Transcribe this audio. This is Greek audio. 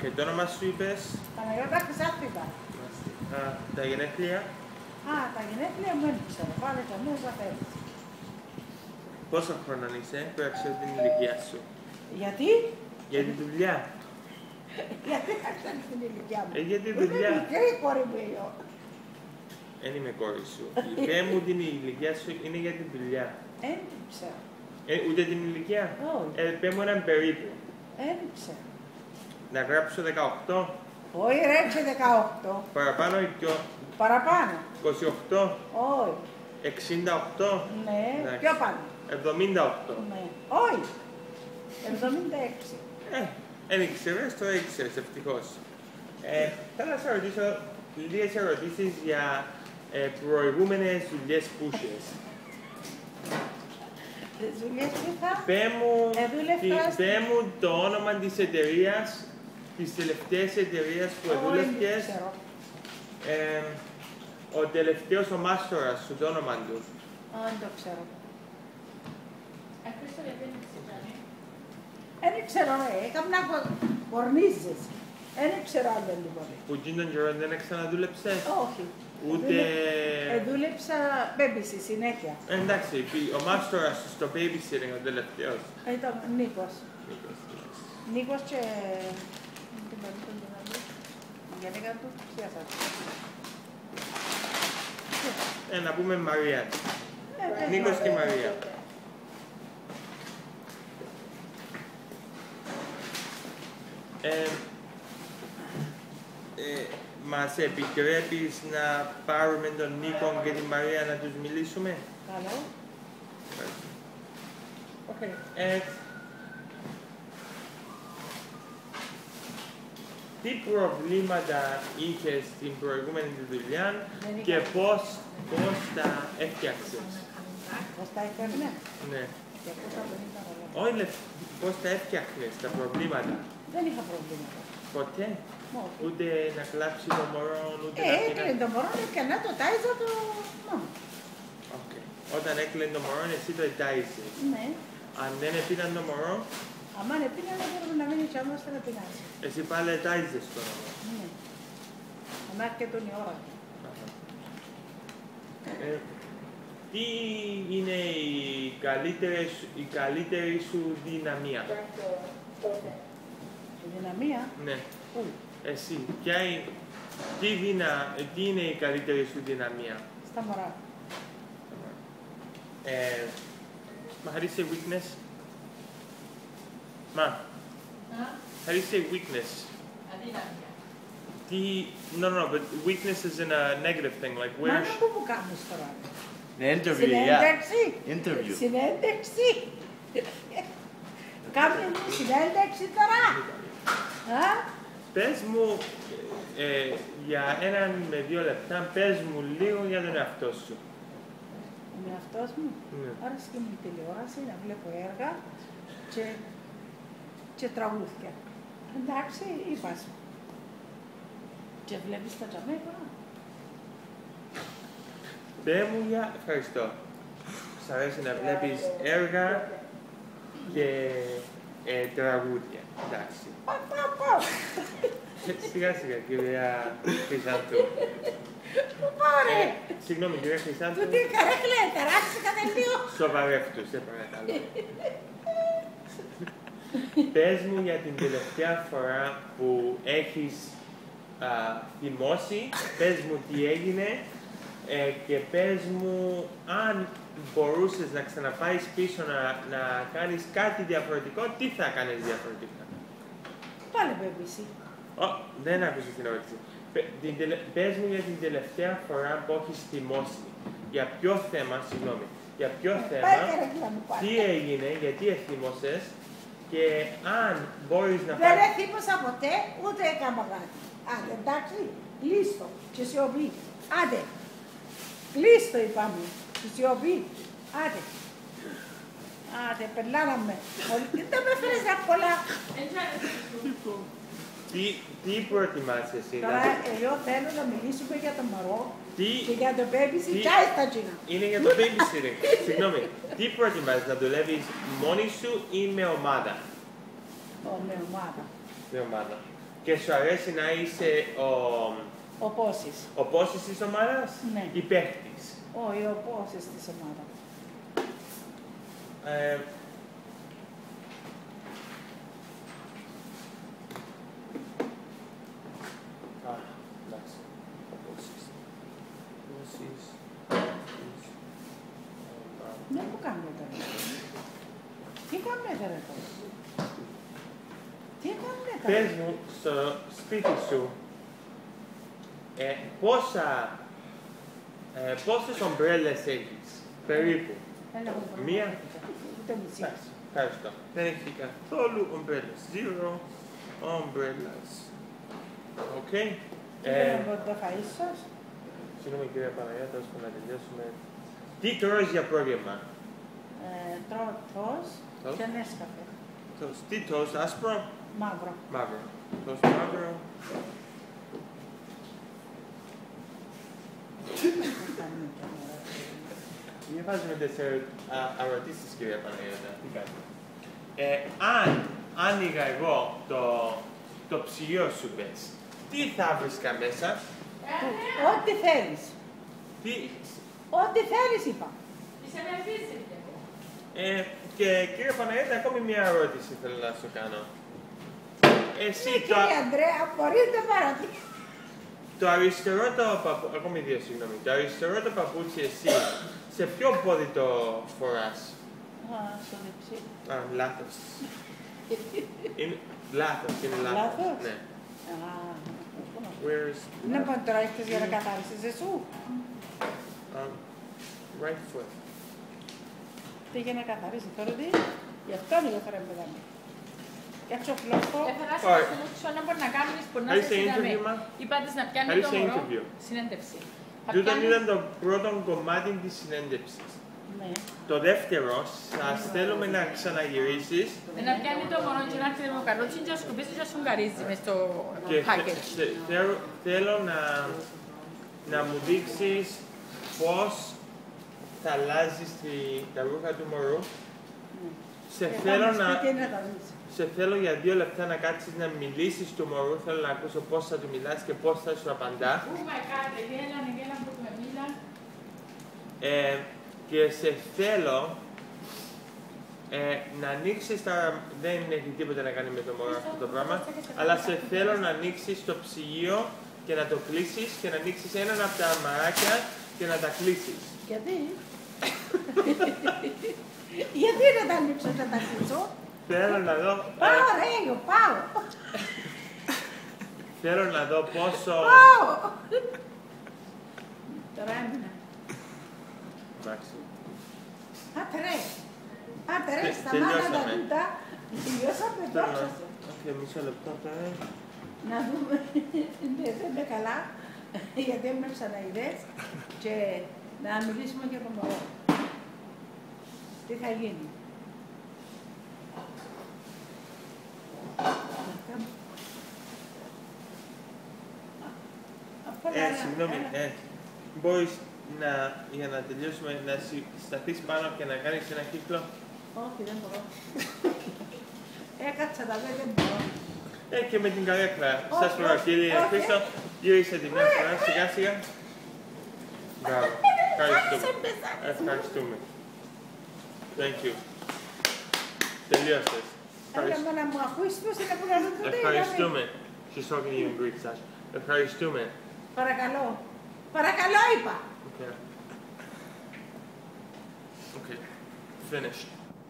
Και το όνομα σου είπες? Παναγιώτα Χρυσάθηβα. Τα γενέθλια? Τα γενέθλια μου δεν ξέρω. Βάλε το μου, θα θέλεις. Πόσο χρόνο είσαι, που ξέρω την ηλικία σου? Γιατί? Για τη δουλειά. Γιατί θα ξέρεις την ηλικία μου? Για τη δουλειά. Είναι μικρή η κόρη μου εγώ. Δεν είμαι κόρη σου. Πέ μου την ηλικία σου είναι για τη δουλειά. Δεν ξέρω. Ούτε την ηλικία? Όχι. Πέ μου έναν περίπου. Δεν ξέρω. Να γράψω 18. Όχι ρε, και 18. Παραπάνω ή πιο? Παραπάνω. 28. Όχι. 68. Ναι, Εντάξει. πιο πάνω. 78. Ναι. Όχι. 76. Δεν ήξερες, τώρα ήξερες, ευτυχώς. Θέλω να σε ρωτήσω λίγες ερωτήσεις για προηγούμενες δουλειές που είχες. Δουλειές που είχα. Πέ μου το όνομα της εταιρείας, της τελευταίας εταιρείας που δούλευκες. Ο τελευταίος, ο μάστορας σου, το όνομα του. Δεν το ξέρω. Δεν ξέρω, έκανα κορνίζες. Δεν ξέρω αν δεν λοιπόν. Που εκείνον τον καιρό δεν ξαναδούλεψες? Όχι. Ούτε... Δούλεψα babysitting συνέχεια. Εντάξει, ο μάστορας σου στο babysitting ο τελευταίος. Ήταν Νίκος. Νίκος και... Η γενέκα του, ποια σας. Να πούμε Μαρία. Νίκος και Μαρία. Μας επιτρέπεις να πάρουμε τον Νίκο και τη Μαρία να τους μιλήσουμε? Καλό. Τι προβλήματα είχες στην προηγούμενη δουλειά και πώς τα έφτιαξες? Πώς τα έφτιαξες? Ναι. Όχι, πώς τα έφτιαξες, τα προβλήματα? Δεν είχα προβλήματα. Ποτέ? Ούτε να κλάψει το μωρό, ούτε να έκλεινε το μωρό και να το τάιζα το μόνο. Όταν έκλεινε το μωρό, εσύ το τάιζες. Ναι. Αν δεν επίναν το μωρό, αν δεν επίναν, δεν μπορούμε να μείνει και όμως να πεινάσει. εσύ πάλι τάιζες το μωρό. Ναι. Αν έρχεται η ώρα. Τι είναι η καλύτερη σου δυναμία? Η δυναμία? Ναι. Πού? Εσύ, τι είναι η καλύτερη σου δυναμία? Στα μωρά. How do you say weakness? Ma, how do you say weakness? No, but weakness is in a negative thing, like where... Μα πού μου κάνεις τώρα? Interview, yeah. Interview. Συνέντευξη. Κάμε μου συνέντευξη τώρα. Πες μου, για 1 με 2 λεπτά, πες μου λίγο για τον εαυτό σου. Ο εαυτός μου? Άρεσε και μου η τηλεόραση, να βλέπω έργα και τραγούδια. Εντάξει, είπα σου. Και βλέπεις τα τζαμέκα. Πες μου για... Ευχαριστώ. Σ' αρέσει να βλέπεις έργα και τραγούδια. Εντάξει. Σιγά σιγά, κυρία Χρυσάνθου. Πού πάω ρε! Συγγνώμη, κυρία Χρυσάνθου. Του τι καρέκλα, τεράξει κατά λίγο. Σοβαρεύτου, σε παρακαλώ. Πες μου για την τελευταία φορά που έχεις θυμώσει, πες μου τι έγινε και πες μου αν μπορούσες να ξαναπάεις πίσω να κάνεις κάτι διαφορετικό, τι θα κάνεις διαφορετικά? Πάλι BBC. Δεν άκουσες την ερώτηση. Πες μου για την τελευταία φορά που έχεις θυμώσει. Για ποιο θέμα, συγγνώμη, για ποιο θέμα, τι έγινε, γιατί εθύμωσες και αν μπορείς να πάρεις... Δεν εθύμωσα ποτέ, ούτε έκανα κάτι. Άντε, εντάξει, κλείστο και σιωπή. Άντε, κλείστο είπαμε, και σιωπή. Άντε. Άντε, πελάναμε. Δεν με φέρες να πολλά. Τι προτιμάς εσύ? Τώρα, εγώ θέλω να μιλήσουμε για το μωρό και για το babysitting και στα Τζίνα. Είναι για το babysitting. Συγγνώμη, τι προτιμάς, να δουλεύεις μόνη σου ή με ομάδα? Με ομάδα. Με ομάδα. Και σου αρέσει να είσαι ο πόσης της ομάδας, ναι. ή παίχτης? Όχι, ο πόσης της ομάδας. Εντάξει. Ο πόσης. Ναι, πού κάνουμε τώρα. Τι κάνουμε τώρα. Τι κάνουμε τώρα. Πες μου, στο σπίτι σου, πόσες ομπρέλες έχεις, περίπου? Μία. Ούτε μισή. Εντάξει, ευχαριστώ. Δεν έχει καθόλου ομπρέλες. Zero umbrellas. Οκ. Δεν μπορώ το φαΐσω. Συγγνώμη κυρία Παναγιώτα, ώστε να τελειώσουμε. Τι τρώεις για πρόγευμα? Τρώω τόστ και νέσκαφε. Τι τόστ, άσπρο? Μαύρο. Μαύρο. Τόστ μαύρο. Διαβάζουμε 4 ερωτήσεις, κυρία Παναγιώτα. Τι κάνετε? Αν άνοιγα εγώ το ψυγείο σου, πες, τι θα βρίσκα μέσα? Ό,τι θέλεις. Τι... Ό,τι θέλεις, είπα. Είσαι με αφήσετε. Και κύριε Παναγιώτα, ακόμη μια ερώτηση θέλω να σου κάνω. Εσύ Κύριε Ανδρέα, μπορείτε πάρα. το αριστερό το παπούτσι, ακόμη δύο, συγγνώμη. Το αριστερό το παπούτσι εσύ, σε ποιο πόδι το φοράς? Στο δεξί. Λάθος. Λάθος, είναι λάθος. Λάθος? Ναι. Να πω τώρα έχεις για να καθάρισεις εσύ. Right foot. Τι για να καθαρίσεις τώρα τι. Γι' αυτό είναι το φορά παιδά μου. Κάτσο φλόκο. Θα να μπορεί να κάνεις που να σε είδαμε. Είπατε να πιάνει το μωρό συνέντευξη. Τούτον ήταν το πρώτο κομμάτι της συνέντευξης. Ναι. Το δεύτερο, σας θέλουμε να ξαναγυρίσεις. Να πιάνει το μωρό και να έρθει με το καρότσι και να σκουπίσει και να σουγκαρίζει μες στο package. Θέλω να μου δείξεις πώς θα αλλάζεις τα ρούχα του μωρού. Σε θέλω για 2 λεπτά να κάτσεις να μιλήσεις του μωρού. Θέλω να ακούσω πώς θα του μιλάς και πώς θα σου απαντά. Και σε θέλω να ανοίξεις τα... Δεν έχει τίποτα να κάνει με το μωρό αυτό το πράγμα. Αλλά σε θέλω να ανοίξεις το ψυγείο και να το κλείσεις και να ανοίξεις έναν από τα μαράκια και να τα κλείσεις. Γιατί? Γιατί να τα ανοίξω και να τα κλείσω? Θέλω να δω... Πάω Ρέγιο, πάω! Θέλω να δω πόσο... Πάω! Τώρα έμεινα. Εντάξει. Άτε ρε, σταμάτα τα τούτα. Τελειώσαμε, δόξασε. Μισό λεπτό τώρα. Να δούμε, δεν είναι καλά, γιατί έμεψαν ιδέες και να μιλήσουμε για το μωρό. Τι θα γίνει. Συγγνώμη, μπορείς για να τελειώσουμε να σταθείς πάνω και να κάνεις ένα κύκλο? Όχι, δεν μπορώ. Έκατσα τα δε, δεν μπορώ. Και με την καρέκλα. Σας φοράω κύριε Χρήστο, γύρισε τη μια φορά, σιγά σιγά. Μπράβο, ευχαριστούμε. Thank you. Τελείωσες. Έλα να μου ακούσεις πώς είναι που να δω το Ευχαριστούμε. She's talking to you in Greek, Sasha. Ευχαριστούμε. Παρακαλώ. Παρακαλώ είπα. Okay. Okay. Finished.